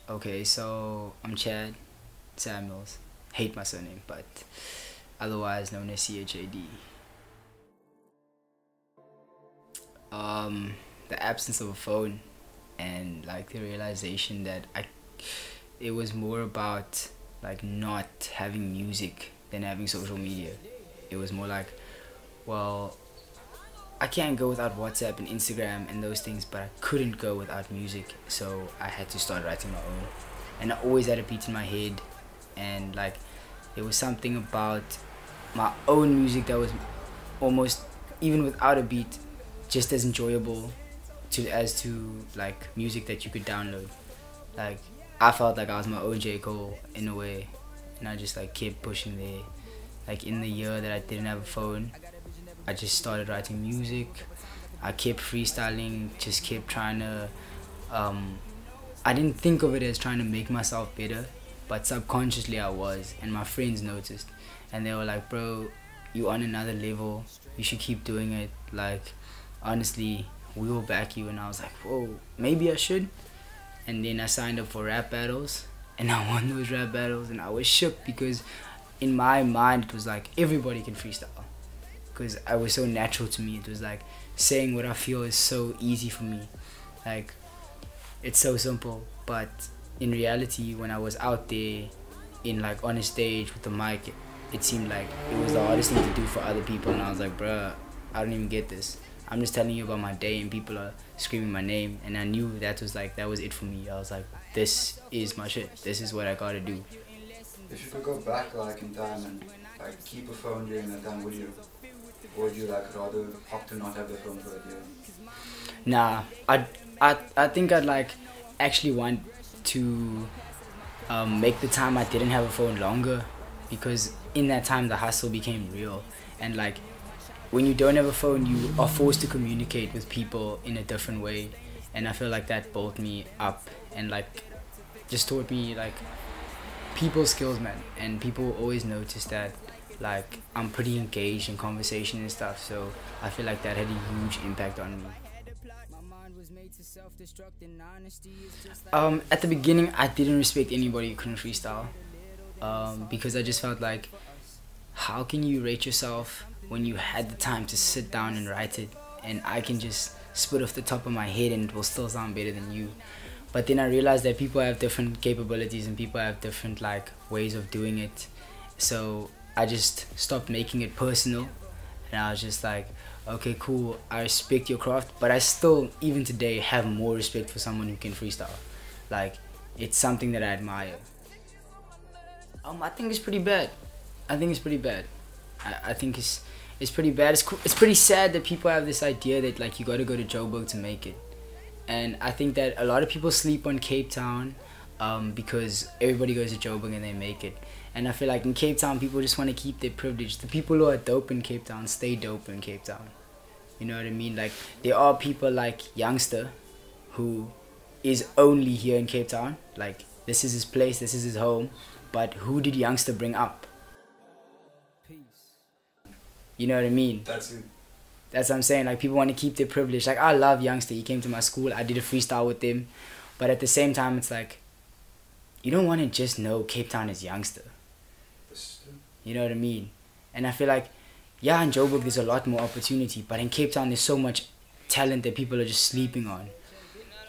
Okay, so I'm Chad Samuels. Hate my surname, but otherwise known as C.H.A.D. The absence of a phone and like the realization that it was more about like not having music than having social media. It was more like, well, I can't go without WhatsApp and Instagram and those things, but I couldn't go without music, so I had to start writing my own. And I always had a beat in my head, and like there was something about my own music that was almost, even without a beat, just as enjoyable to like music that you could download. Like I felt like I was my own J.Cole in a way, and I just like kept pushing there. Like in the year that I didn't have a phone, I just started writing music. I kept freestyling, just kept trying to I didn't think of it as trying to make myself better, but subconsciously I was, and my friends noticed, and they were like, bro, you on another level, you should keep doing it, like honestly we will back you. And I was like, whoa, maybe I should. And then I signed up for rap battles, and I won those rap battles, and I was shook because in my mind it was like everybody can freestyle, because I was so natural to me. It was like saying what I feel is so easy for me, like it's so simple. But in reality, when I was out there in like on a stage with the mic, it seemed like it was the hardest thing to do for other people. And I was like, bruh, I don't even get this. I'm just telling you about my day and people are screaming my name. And I knew that was it for me. I was like, this is my shit, this is what I gotta do. If you could go back like in time and like keep a phone during that time, would you? Or would you like rather opt to not have the phone for a year? Nah, I think I'd like actually want to make the time I didn't have a phone longer, because in that time the hustle became real. And like when you don't have a phone, you are forced to communicate with people in a different way, and I feel like that built me up and like just taught me like people skills, man. And people always notice that like I'm pretty engaged in conversation and stuff, so I feel like that had a huge impact on me. At the beginning I didn't respect anybody who couldn't freestyle, because I just felt like, how can you rate yourself when you had the time to sit down and write it, and I can just spit off the top of my head and it will still sound better than you. But then I realized that people have different capabilities and people have different like ways of doing it, so I just stopped making it personal, and I was just like, okay, cool, I respect your craft, but I still, even today, have more respect for someone who can freestyle. Like, it's something that I admire. I think it's pretty bad. I think it's pretty bad. I think it's pretty bad. It's pretty sad that people have this idea that like you gotta go to Joburg to make it. And I think that a lot of people sleep on Cape Town because everybody goes to Joburg and they make it. And I feel like in Cape Town, people just want to keep their privilege. The people who are dope in Cape Town stay dope in Cape Town. You know what I mean? Like, there are people like Youngster, who is only here in Cape Town. Like, this is his place, this is his home. But who did Youngster bring up? You know what I mean? That's it. That's what I'm saying. Like, people want to keep their privilege. Like, I love Youngster. He came to my school. I did a freestyle with him. But at the same time, it's like, you don't want to just know Cape Town is Youngster. You know what I mean? And I feel like, yeah, in Joburg there's a lot more opportunity, but in Cape Town there's so much talent that people are just sleeping on.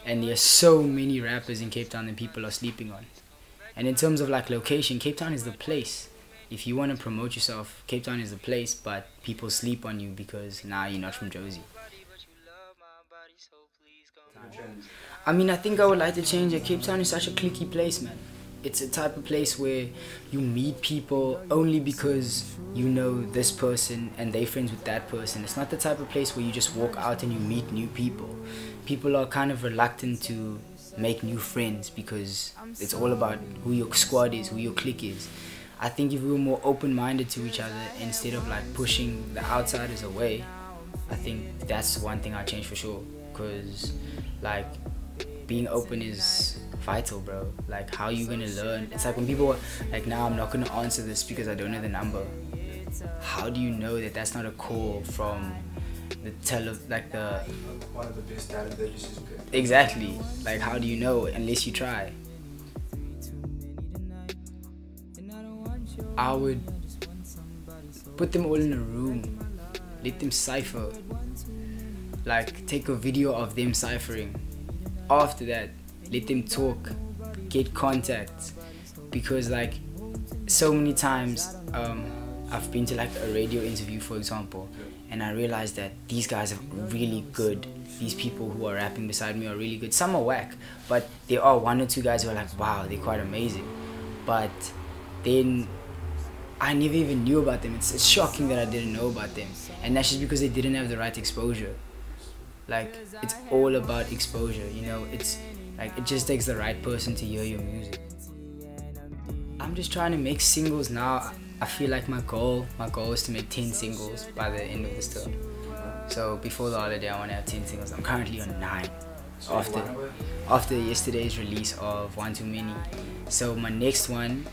And there's so many rappers in Cape Town that people are sleeping on. And in terms of like location, Cape Town is the place. If you want to promote yourself, Cape Town is the place, but people sleep on you because nah, you're not from Josie. I mean, I think I would like to change it. Cape Town is such a cliquey place, man. It's a type of place where you meet people only because you know this person and they're friends with that person. It's not the type of place where you just walk out and you meet new people. People are kind of reluctant to make new friends because it's all about who your squad is, who your clique is. I think if we were more open-minded to each other instead of like pushing the outsiders away, I think that's one thing I'd change for sure. Because like being open is vital, bro. Like, how you gonna learn? It's like when people are like, nah, I'm not gonna answer this because I don't know the number. How do you know that that's not a call from the one of the best talent agencies? Exactly. Like, how do you know unless you try? I would put them all in a room, let them cipher, like take a video of them ciphering. After that, let them talk, get contacts, because like so many times I've been to like a radio interview, for example, and I realized that these guys are really good. These people who are rapping beside me are really good. Some are whack, but there are one or two guys who are like, wow, they're quite amazing. But then I never even knew about them. It's shocking that I didn't know about them, and that's just because they didn't have the right exposure. Like, it's all about exposure, you know. It's like, it just takes the right person to hear your music. I'm just trying to make singles now. I feel like my goal is to make 10 singles by the end of this term. So before the holiday I want to have 10 singles. I'm currently on 9 after yesterday's release of One Too Many. So my next one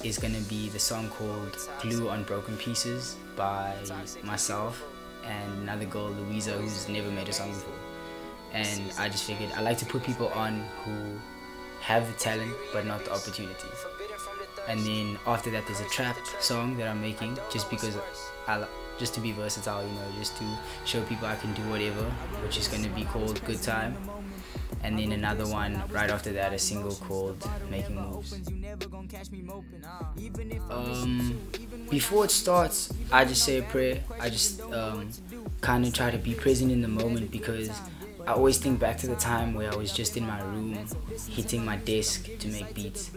is gonna be the song called Glue on Broken Pieces by myself and another girl, Louisa, who's never made a song before. And I just figured I like to put people on who have the talent but not the opportunity. And then after that there's a trap song that I'm making, just because just to be versatile, you know, just to show people I can do whatever, which is going to be called Good Time. And then another one right after that, a single called Making Moves. Before it starts, I just say a prayer. I just kind of try to be present in the moment, because I always think back to the time where I was just in my room hitting my desk to make beats,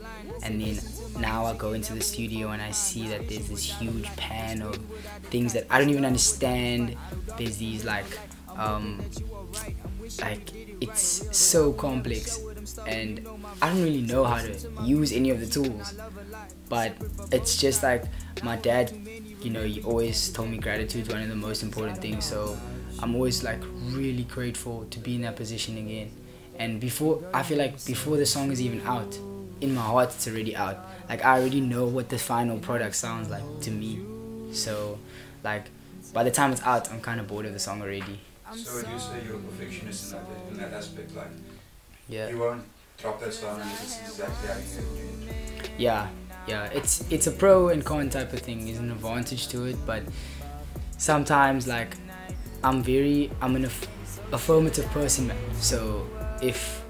and then now I go into the studio and I see that there's this huge pan of things that I don't even understand. There's these like it's so complex, and I don't really know how to use any of the tools, but it's just like my dad, you know, he always told me gratitude is one of the most important things. So I'm always like really grateful to be in that position again. And I feel like before the song is even out, in my heart it's already out. Like, I already know what the final product sounds like to me. So like by the time it's out, I'm kind of bored of the song already. So would you say you're a perfectionist in that aspect? Like, yeah, you won't drop that song unless it's exactly how you do it? Yeah, it's a pro and con type of thing. There's an advantage to it, but sometimes like I'm an affirmative person, man. So if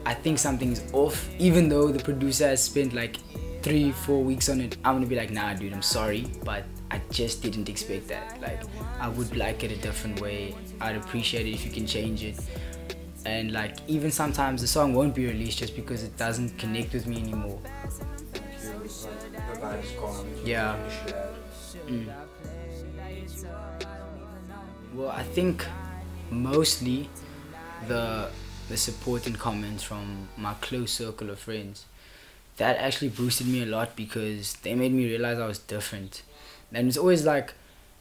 I think something's off, even though the producer has spent like 3-4 weeks on it, I'm gonna be like, nah dude, I'm sorry, but I just didn't expect that. Like, I would like it a different way. I'd appreciate it if you can change it. And like, even sometimes the song won't be released just because it doesn't connect with me anymore. The vibe's gone. Yeah. Well, I think mostly the support and comments from my close circle of friends, that actually boosted me a lot, because they made me realize I was different. And it's always like,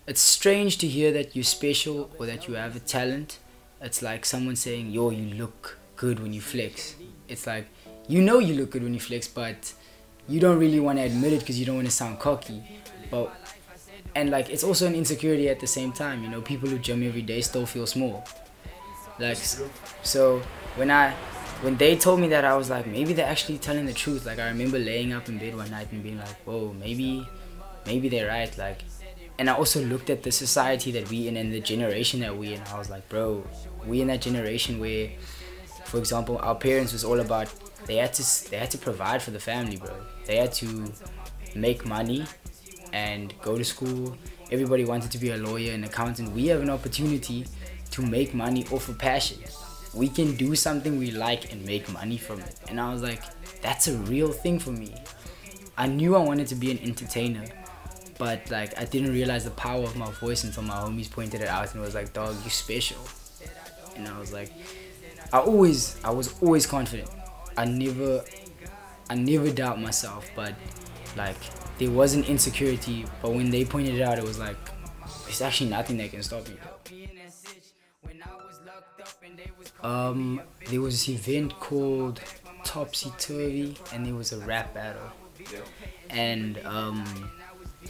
it's strange to hear that you're special or that you have a talent. It's like someone saying, yo, you look good when you flex. It's like, you know you look good when you flex, but you don't really want to admit it because you don't want to sound cocky. And like, it's also an insecurity at the same time, you know. People who gym every day still feel small. Like, so when they told me that, I was like, maybe they're actually telling the truth. Like, I remember laying up in bed one night and being like, whoa, maybe they're right. Like, and I also looked at the society that we in and the generation that we in. I was like, bro, we in that generation where, for example, our parents was all about, they had to provide for the family, bro. They had to make money and go to school. Everybody wanted to be a lawyer, an accountant. We have an opportunity to make money off of passion. We can do something we like and make money from it. And I was like, that's a real thing for me. I knew I wanted to be an entertainer, but like, I didn't realize the power of my voice until my homies pointed it out and was like, dog, you special. And I was like, I was always confident. I never doubt myself, but like, there was an insecurity, but when they pointed it out, it was like, there's actually nothing that can stop me. There was this event called Topsy Turvy, and there was a rap battle, and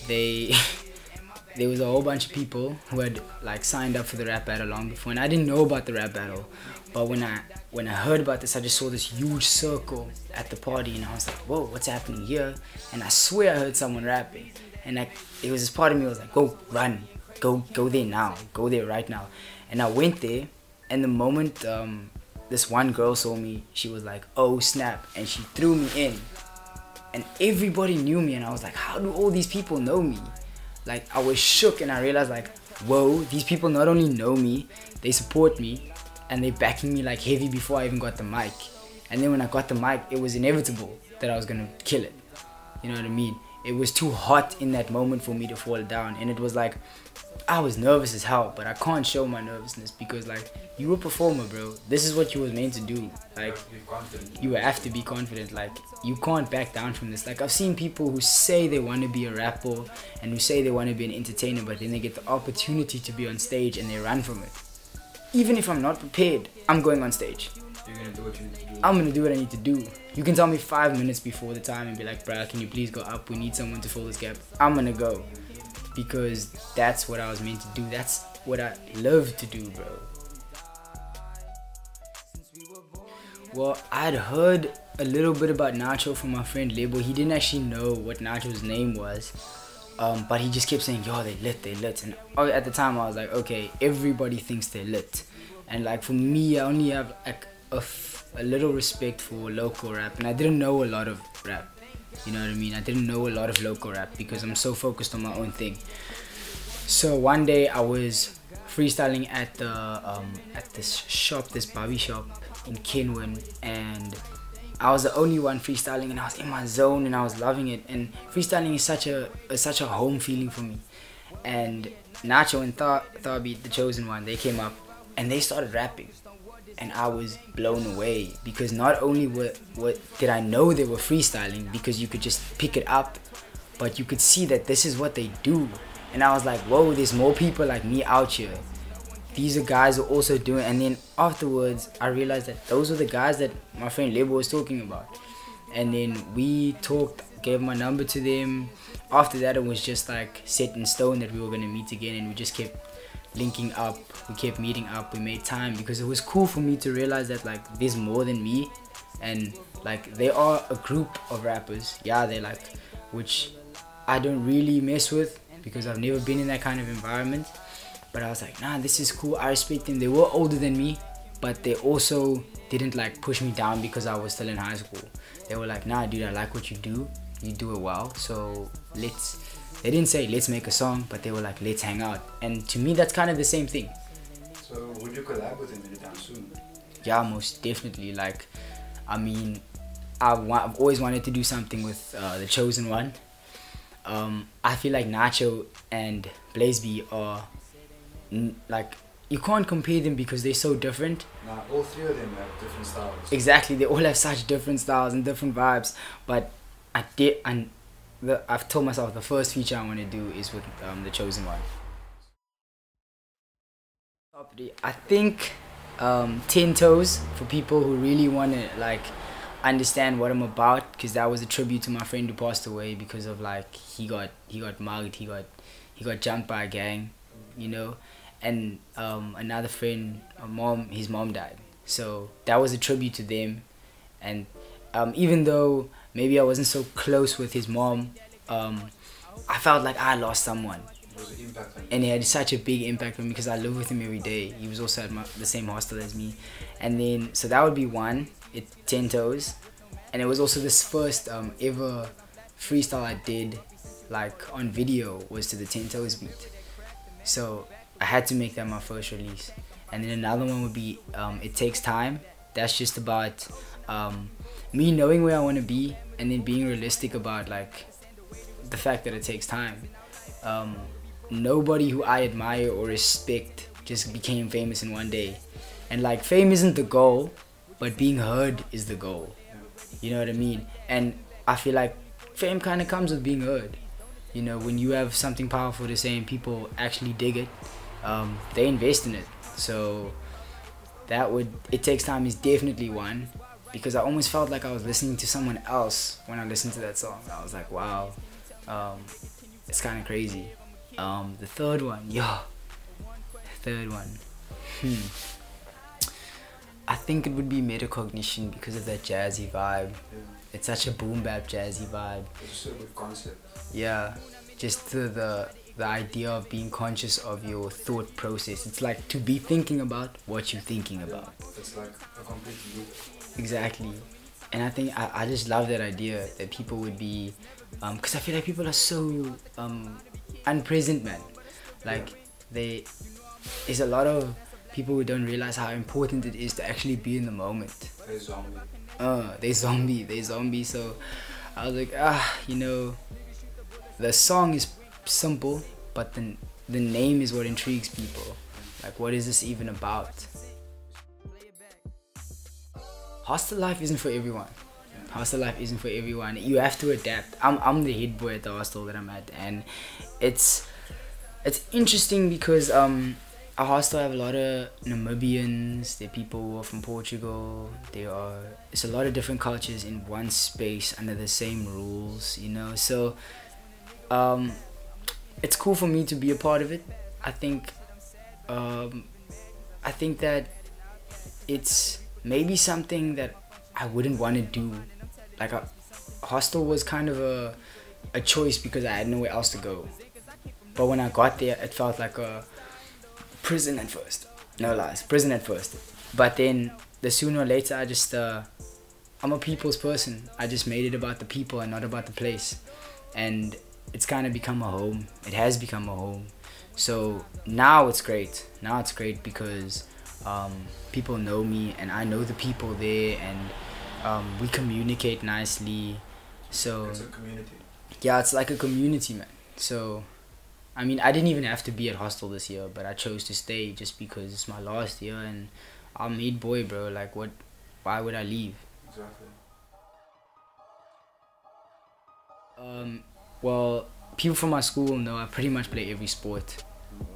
there there was a whole bunch of people who had like signed up for the rap battle long before, and I didn't know about the rap battle. But when I heard about this, I just saw this huge circle at the party, and I was like, whoa, what's happening here? And I swear I heard someone rapping, and it was this part of me that was like, go, run, go there now, go there right now. And I went there, and the moment this one girl saw me, she was like, oh snap, and she threw me in. And everybody knew me, and I was like, how do all these people know me? Like, I was shook, and I realized like, whoa, these people not only know me, they support me, and they backing me like heavy before I even got the mic. And then when I got the mic, it was inevitable that I was gonna kill it. You know what I mean? It was too hot in that moment for me to fall down, and it was like, I was nervous as hell, but I can't show my nervousness because like, you a performer, bro. This is what you was meant to do. Like, you have to be confident. Like, you can't back down from this. Like, I've seen people who say they want to be a rapper and who say they want to be an entertainer, but then they get the opportunity to be on stage and they run from it. Even if I'm not prepared, I'm going on stage. You're gonna do what you need to do. I'm gonna do what I need to do. You can tell me 5 minutes before the time and be like, bruh, can you please go up? We need someone to fill this gap. I'm gonna go. Because that's what I was meant to do. That's what I love to do, bro. Well, I'd heard a little bit about Nacho from my friend Lebo. He didn't actually know what Nacho's name was. But he just kept saying, yo, they lit. And at the time I was like, okay, everybody thinks they're lit. And like for me, I only have like a little respect for local rap. And I didn't know a lot of rap. You know what I mean? I didn't know a lot of local rap because I'm so focused on my own thing. So one day I was freestyling at this shop, this Bobby shop in Kenwyn, and I was the only one freestyling, and I was in my zone and I was loving it. And freestyling is such a home feeling for me. And Nacho and Thabi, the chosen one, they came up and they started rapping. And I was blown away because not only did I know they were freestyling because you could just pick it up, but you could see that this is what they do. And I was like, whoa, there's more people like me out here. These are guys who are also doing. And then afterwards, I realized that those were the guys that my friend Lebo was talking about. And then we talked, gave my number to them. After that, it was just like set in stone that we were gonna meet again, and we just kept linking up, we kept meeting up, we made time because it was cool for me to realize that like there's more than me, and like they are a group of rappers, yeah, they like, which I don't really mess with because I've never been in that kind of environment. But I was like, nah, this is cool, I respect them. They were older than me, but they also didn't like push me down because I was still in high school. They were like, nah dude, I like what you do it well, so they didn't say let's make a song, but they were like, let's hang out. And to me, that's kind of the same thing. So would you collab with him anytime soon? Yeah, most definitely. Like, I mean, I've always wanted to do something with the chosen one. I feel like Nacho and Blazeby are like, you can't compare them because they're so different. Nah, all three of them have different styles. Exactly, they all have such different styles and different vibes. But I've told myself the first feature I want to do is with the chosen one. I think 10 Toes, for people who really want to like understand what I'm about, because that was a tribute to my friend who passed away because of like he got mugged, he got jumped by a gang, you know. And another friend, his mom died, so that was a tribute to them. And even though maybe I wasn't so close with his mom, I felt like I lost someone. And it had such a big impact on me because I live with him every day. He was also at the same hostel as me. And then, so that would be one, 10 Toes. And it was also this first ever freestyle I did, like on video, was to the 10 Toes beat. So I had to make that my first release. And then another one would be It Takes Time. That's just about me knowing where I want to be and then being realistic about like the fact that it takes time. Nobody who I admire or respect just became famous in one day. And like, fame isn't the goal, but being heard is the goal. You know what I mean? And I feel like fame kind of comes with being heard. You know, when you have something powerful to say and people actually dig it, they invest in it. So It Takes Time is definitely one, because I almost felt like I was listening to someone else when I listened to that song. I was like, wow, it's kind of crazy. The third one, I think it would be metacognition because of that jazzy vibe. It's such a boom bap jazzy vibe. It's a good concept. Yeah, just the idea of being conscious of your thought process. It's like to be thinking about what you're thinking about. It's like a complete loop. Exactly. And I think I just love that idea that people would be, because I feel like people are so unpresent, man. Like there's a lot of people who don't realize how important it is to actually be in the moment. They zombie. So I was like, the song is simple, but the name is what intrigues people. Like, what is this even about? Hostel life isn't for everyone. You have to adapt. I'm the head boy at the hostel that I'm at, and it's interesting because our hostel have a lot of Namibians. There are people who are from Portugal. It's a lot of different cultures in one space under the same rules, you know. So it's cool for me to be a part of it. I think that it's maybe something that I wouldn't want to do. Like a hostel was kind of a choice because I had nowhere else to go. But when I got there, it felt like a prison at first. No lies, prison at first. But then the sooner or later, I'm a people's person. I just made it about the people and not about the place. And it's kind of become a home. It has become a home. So now it's great. Because people know me and I know the people there, and we communicate nicely. So it's a community. Yeah, it's like a community, man. So I mean, I didn't even have to be at hostel this year, but I chose to stay just because it's my last year and I'm mid boy, bro. Like, why would I leave? Exactly. Well, people from my school know I pretty much play every sport.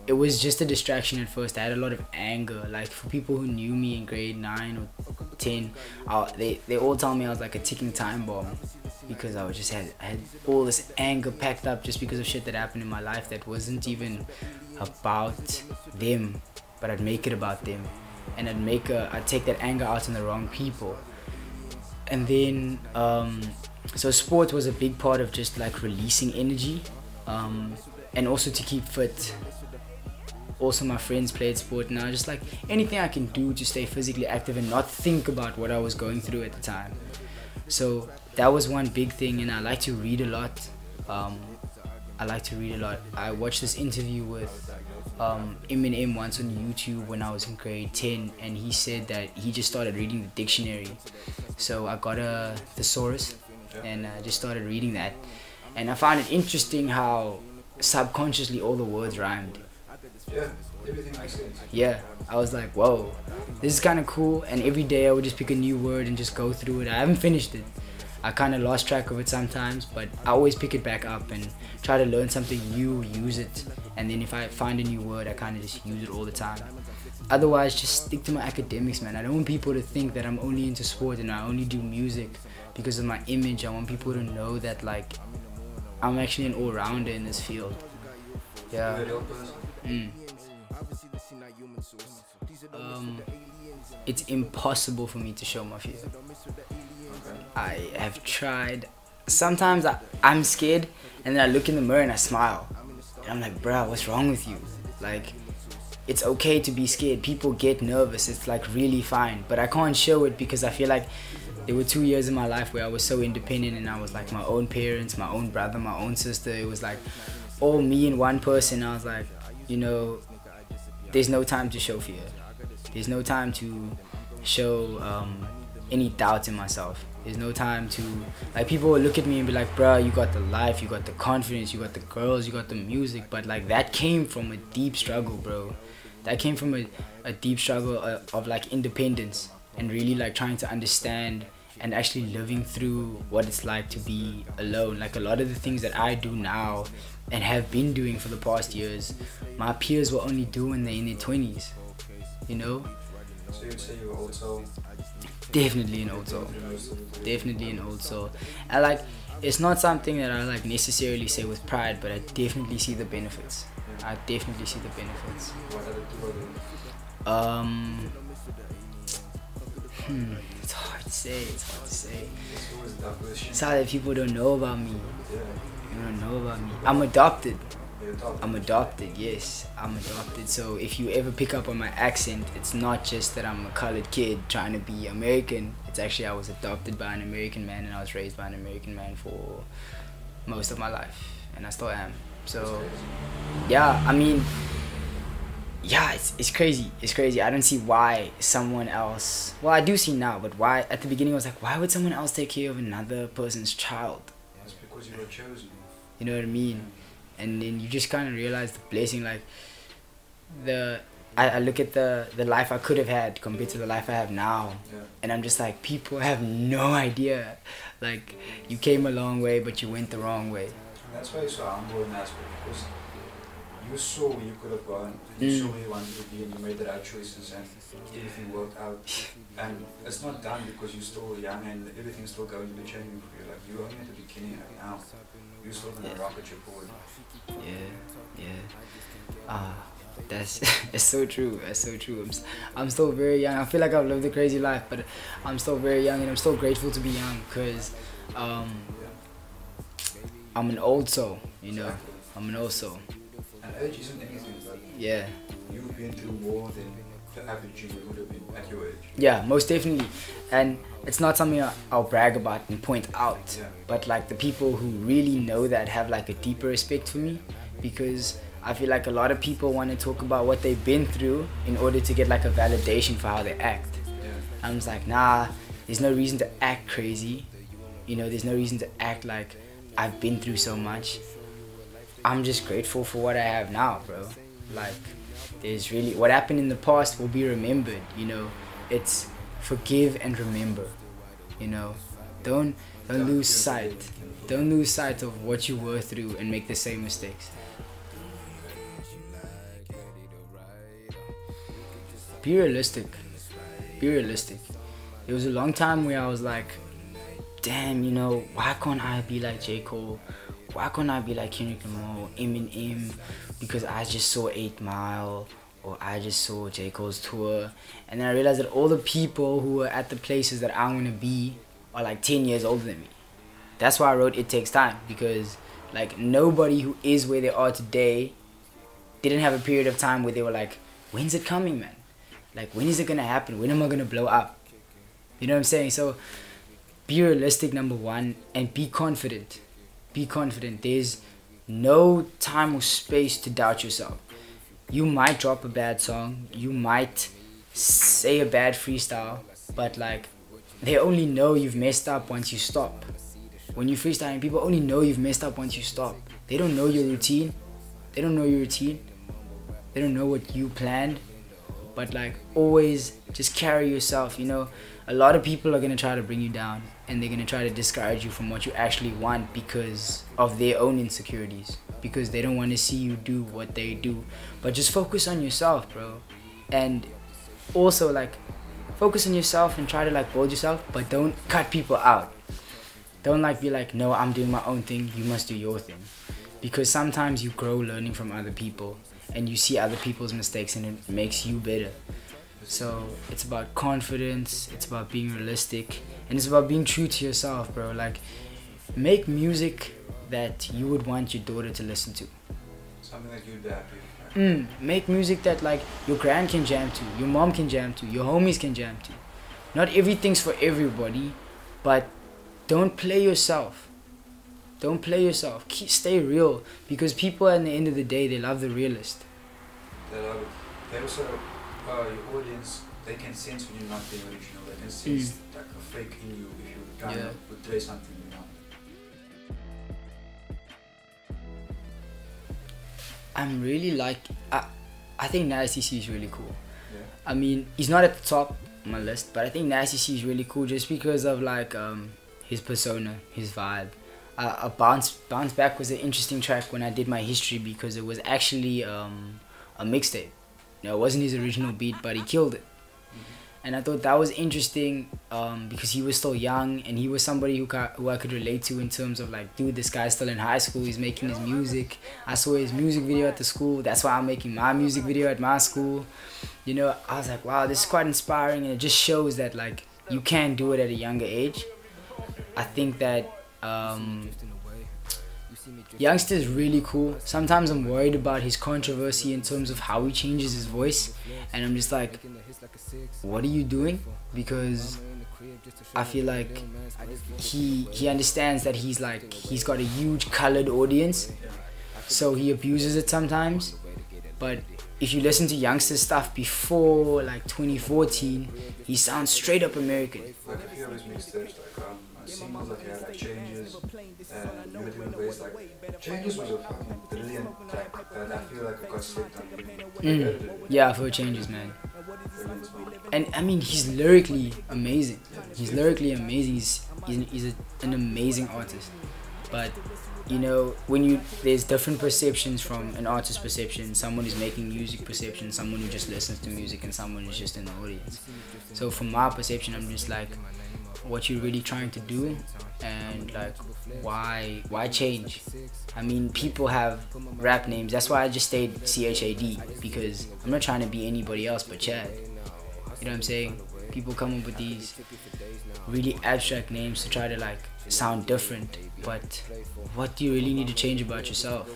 It was just a distraction at first. I had a lot of anger. Like, for people who knew me in grade 9 or 10, they all tell me I was like a ticking time bomb, because I had all this anger packed up just because of shit that happened in my life that wasn't even about them, but I'd make it about them, and I'd take that anger out on the wrong people. And then so sport was a big part of just like releasing energy, and also to keep fit. Also, my friends played sport, and I was just like, anything I can do to stay physically active and not think about what I was going through at the time. So that was one big thing. And I like to read a lot. I watched this interview with Eminem once on YouTube when I was in grade 10, and he said that he just started reading the dictionary. So I got a thesaurus and I just started reading that, and I found it interesting how subconsciously all the words rhymed. Yeah, everything makes sense. Yeah, I was like, whoa, this is kind of cool. And every day I would just pick a new word and just go through it. I haven't finished it. I kind of lost track of it sometimes, but I always pick it back up and try to learn something new, use it. And then if I find a new word, I kind of just use it all the time. Otherwise, just stick to my academics, man. I don't want people to think that I'm only into sport and I only do music because of my image. I want people to know that, like, I'm actually an all-rounder in this field. Yeah. It's impossible for me to show my fear. I have tried. Sometimes I'm scared, and then I look in the mirror and I smile. And I'm like, bruh, what's wrong with you? Like, it's okay to be scared. People get nervous. It's like really fine. But I can't show it because I feel like there were 2 years in my life where I was so independent, and I was like my own parents, my own brother, my own sister. It was like all me and one person. I was like, you know, there's no time to show fear. There's no time to show any doubt in myself. There's no time to, like, people will look at me and be like, bruh, you got the life, you got the confidence, you got the girls, you got the music. But like, that came from a deep struggle, bro. That came from a deep struggle of like independence and really like trying to understand and actually living through what it's like to be alone. Like, a lot of the things that I do now and have been doing for the past years, my peers were only doing in their 20s, you know? So you'd say you're old soul? Definitely an old soul. Definitely an old soul. And like, it's not something that I like necessarily say with pride, but I definitely see the benefits. Yeah. I definitely see the benefits. What are the two of them? It's hard to say. It's always that question. It's how that people don't know about me. Yeah. You don't know about me. I'm adopted. You're adopted. I'm adopted, yes. I'm adopted. So if you ever pick up on my accent, it's not just that I'm a colored kid trying to be American. It's actually I was adopted by an American man and I was raised by an American man for most of my life. And I still am. So, yeah, I mean, yeah, it's crazy. It's crazy. I don't see why someone else... Well, I do see now, but why... At the beginning, I was like, why would someone else take care of another person's child? It's because you were chosen. You know what I mean? And then you just kind of realize the blessing, like I look at the life I could have had compared to the life I have now. Yeah. And I'm just like, people have no idea. Like, you came a long way, but you went the wrong way. And that's why you're so humble in that aspect, because you saw where you could have gone, you saw where you wanted to be, and you made the right choices, and everything worked out. And it's not done because you're still young and everything's still going to be changing for you. Like, you're only at the beginning right now. You're still going to rocket your forward. That's it's so true. That's so true. I'm still very young. I feel like I've lived a crazy life, but I'm still very young, and I'm still grateful to be young because I'm an old soul. You know, I'm an old soul. And age isn't anything, but yeah, you've been through more than the average you would have been at your age. Yeah, most definitely. And it's not something I'll brag about and point out. Yeah. But like the people who really know that have like a deeper respect for me, because I feel like a lot of people want to talk about what they've been through in order to get like a validation for how they act. Yeah. I'm just like, nah, there's no reason to act crazy. You know, there's no reason to act like I've been through so much. I'm just grateful for what I have now, bro. Like, there's really, what happened in the past will be remembered, you know. It's forgive and remember, you know. Don't lose sight. Don't lose sight of what you were through and make the same mistakes. Be realistic. Be realistic. There was a long time where I was like, damn, you know, why can't I be like J. Cole? Why can't I be like Kendrick Lamar, Eminem? Because I just saw 8 Mile, or I just saw J. Cole's tour. And then I realized that all the people who were at the places that I want to be are like 10 years older than me. That's why I wrote It Takes Time, because like nobody who is where they are today didn't have a period of time where they were like, when's it coming, man? Like, when is it gonna happen? When am I gonna blow up? You know what I'm saying? So be realistic, number one, and be confident. Be confident. There's no time or space to doubt yourself. You might drop a bad song, you might say a bad freestyle, but like, they only know you've messed up once you stop. When you freestyling, people only know you've messed up once you stop. They don't know your routine. They don't know your routine. They don't know what you planned. But like, always just carry yourself, you know. A lot of people are going to try to bring you down, and they're going to try to discourage you from what you actually want because of their own insecurities, because they don't want to see you do what they do. But just focus on yourself, bro. And also like, focus on yourself and try to like build yourself, but don't cut people out. Don't like be like, no, I'm doing my own thing, you must do your thing. Because sometimes you grow learning from other people, and you see other people's mistakes, and it makes you better. So it's about confidence, it's about being realistic, and it's about being true to yourself, bro. Like, make music that you would want your daughter to listen to. Something that you'd be happy with. Make music that like your grand can jam to, your mom can jam to, your homies can jam to. Not everything's for everybody, but don't play yourself. Don't play yourself. Stay real, because people at the end of the day, they love the realist. They love it. They also, your audience, they can sense when you're not being original. They can sense like a fake in you if you're trying to portray something you're not. I'm really like, I think Nasty C is really cool. Yeah. I mean, he's not at the top of my list, but I think Nasty C is really cool just because of like his persona, his vibe. Bounce Back was an interesting track when I did my history, because it was actually a mixtape. You know, it wasn't his original beat, but he killed it. And I thought that was interesting because he was still young and he was somebody who I could relate to in terms of like, dude, this guy's still in high school, he's making his music. I saw his music video at the school, that's why I'm making my music video at my school. You know, I was like, wow, this is quite inspiring, and it just shows that like you can do it at a younger age. I think that youngster's really cool. Sometimes I'm worried about his controversy in terms of how he changes his voice, and I'm just like, what are you doing? Because I feel like he understands that he's got a huge colored audience, so he abuses it sometimes. But if you listen to youngster stuff before like 2014, he sounds straight up American. Like if you have his mixtapes, like singles that he had, like Changes, and Unity and Ways, like Changes was a fucking brilliant track that I feel like I got slept on. Yeah, I've heard Changes, man. And I mean, he's lyrically amazing. He's lyrically amazing. He's an amazing artist. But you know, there's different perceptions from an artist's perception, someone who's making music perception, someone who just listens to music, and someone who's just in the audience. So from my perception, I'm just like, what you're really trying to do, and like, why change? I mean, people have rap names. That's why I just stayed C.H.A.D, because I'm not trying to be anybody else but C.H.A.D. You know what I'm saying? People come up with these really abstract names to try to like sound different, but what do you really need to change about yourself?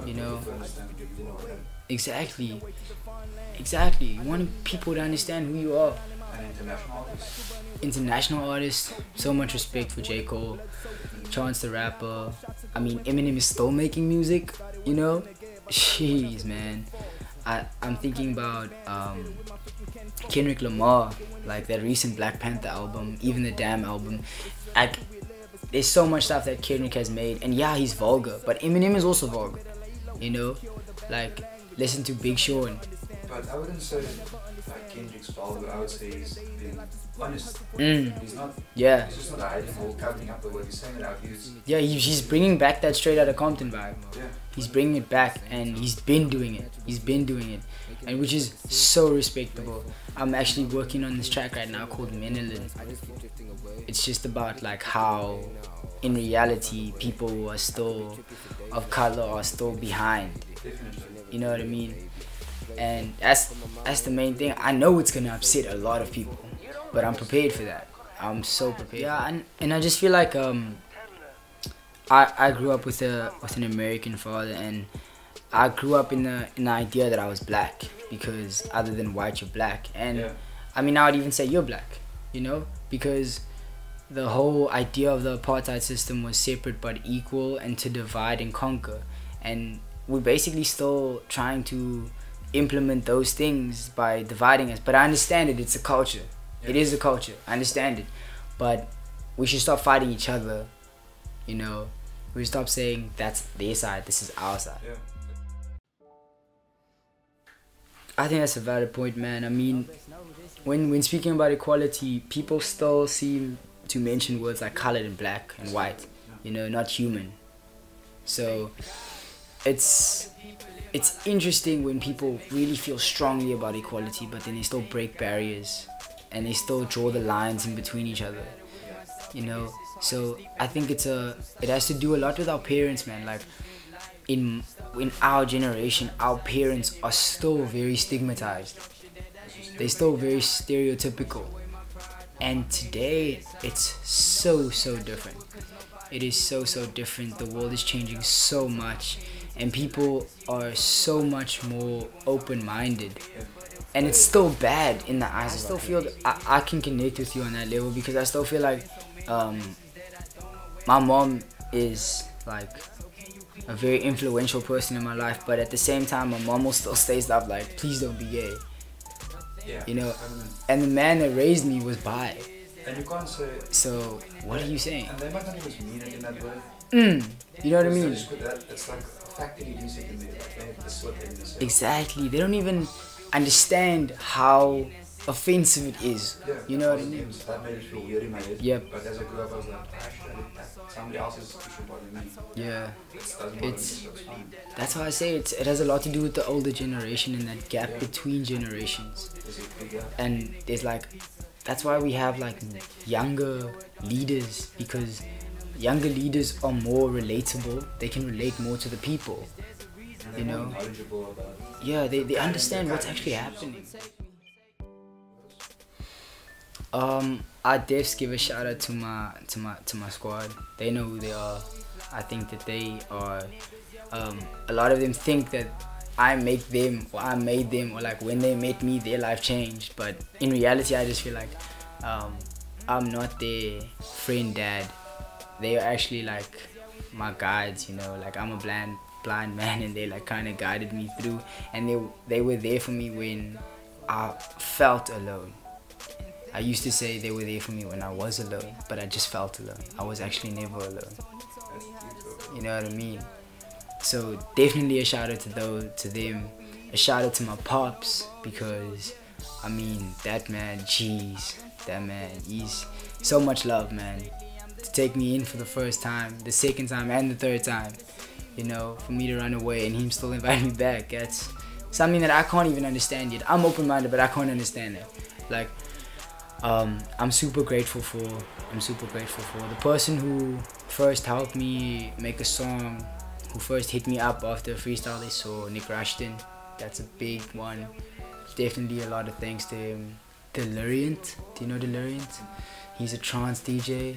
You know? Exactly. You want people to understand who you are. International artists, so much respect for J. Cole, Chance the Rapper. I mean, Eminem is still making music, you know? Jeez, man. I'm thinking about Kendrick Lamar, like that recent Black Panther album, even the Damn album. Like, there's so much stuff that Kendrick has made, and yeah, he's vulgar, but Eminem is also vulgar, you know? Like, listen to Big Sean. But I wouldn't say like Kendrick's vulgar, I would say he's being honest. He's not. Yeah. He's just not hiding or covering up the word. He's saying it out. He's bringing back that straight out of Compton vibe. Yeah. He's bringing it back, and he's been doing it, and which is so respectable. I'm actually working on this track right now called Menelin. It's just about like how, in reality, people who are still of color are still behind. You know what I mean? And that's the main thing. I know it's gonna upset a lot of people, but I'm prepared for that. I'm so prepared. Yeah, and I just feel like I grew up with an American father, and I grew up in the idea that I was black, because other than white, you're black. And yeah. I mean, I would even say you're black, you know, because the whole idea of the apartheid system was separate but equal, and to divide and conquer. And we're basically still trying to implement those things by dividing us. But I understand it. It's a culture. Yeah. It is a culture. I understand it. But we should stop fighting each other, you know. We should stop saying that's their side, this is our side. Yeah. I think that's a valid point, man. I mean, when speaking about equality, people still seem to mention words like colored and black and white, you know, not human. So it's interesting when people really feel strongly about equality, but then they still break barriers and they still draw the lines in between each other, you know. So I think it has to do a lot with our parents, man. Like in our generation, our parents are still very stigmatized. They're still very stereotypical. And today, it's so different. It is so different. The world is changing so much, and people are so much more open-minded. And it's still bad in the eyes. I still feel that I can connect with you on that level, because I still feel like my mom is like a very influential person in my life, but at the same time, my mom will still say stuff like, please don't be gay. Yeah. You know, and the man that raised me was bi. And you can't say. So what are you saying? And they might not even mean it in that way. You know what I mean? It's like factory music in there. Like, this is what they say. Exactly. They don't even understand how offensive it is. Yeah, You know I what I was mean? against. That made it feel weird in my head. Yep. But as I grew up, I was like, actually, somebody else's should bother me. Yeah. It doesn't bother me, so it's fine. That's why I say it has a lot to do with the older generation and that gap Yeah. between generations. There's a big gap. And there's like, that's why we have like younger leaders, because younger leaders are more relatable. They can relate more to the people. And they're You more know? knowledgeable about Yeah, they understand what's actually happening. I def give a shout out to my squad. They know who they are. I think that they are. A lot of them think that I make them or I made them, or like when they met me, their life changed. But in reality, I just feel like I'm not their friend, dad. They are actually like my guides. You know, like I'm a blind man, and they like kind of guided me through, and they were there for me when I felt alone. I used to say they were there for me when I was alone, but I just felt alone. I was actually never alone. You know what I mean? So definitely a shout out to them. A shout out to my pops, because I mean that man, he's so much love, man. To take me in for the first time, the second time, and the third time, you know, for me to run away and him still invite me back. That's something that I can't even understand yet. I'm open-minded, but I can't understand it. Like, I'm super grateful for the person who first helped me make a song, who first hit me up after a freestyle they saw, Nick Rushton. That's a big one. Definitely a lot of thanks to him. Deliriant, do you know Deliriant? He's a trance DJ.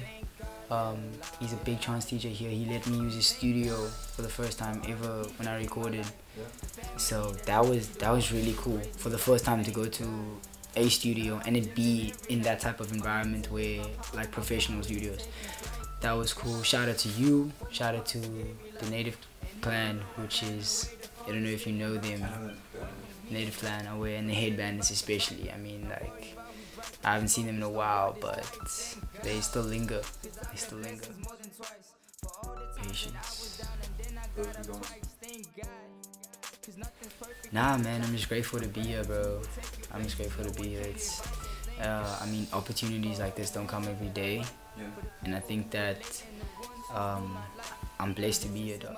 He's a big trance DJ here. He let me use his studio for the first time ever when I recorded. So that was really cool for the first time to go to a studio and it be in that type of environment where like professional studios. That was cool. Shout out to you. Shout out to the Native Clan, which is, I don't know if you know them. Native Clan away, and the headbanders especially. I mean, like, I haven't seen them in a while, but they still linger. Patience. Nah, man, I'm just grateful to be here, bro. I'm just grateful to be here. It's, I mean, opportunities like this don't come every day, and I think that I'm blessed to be here, dog.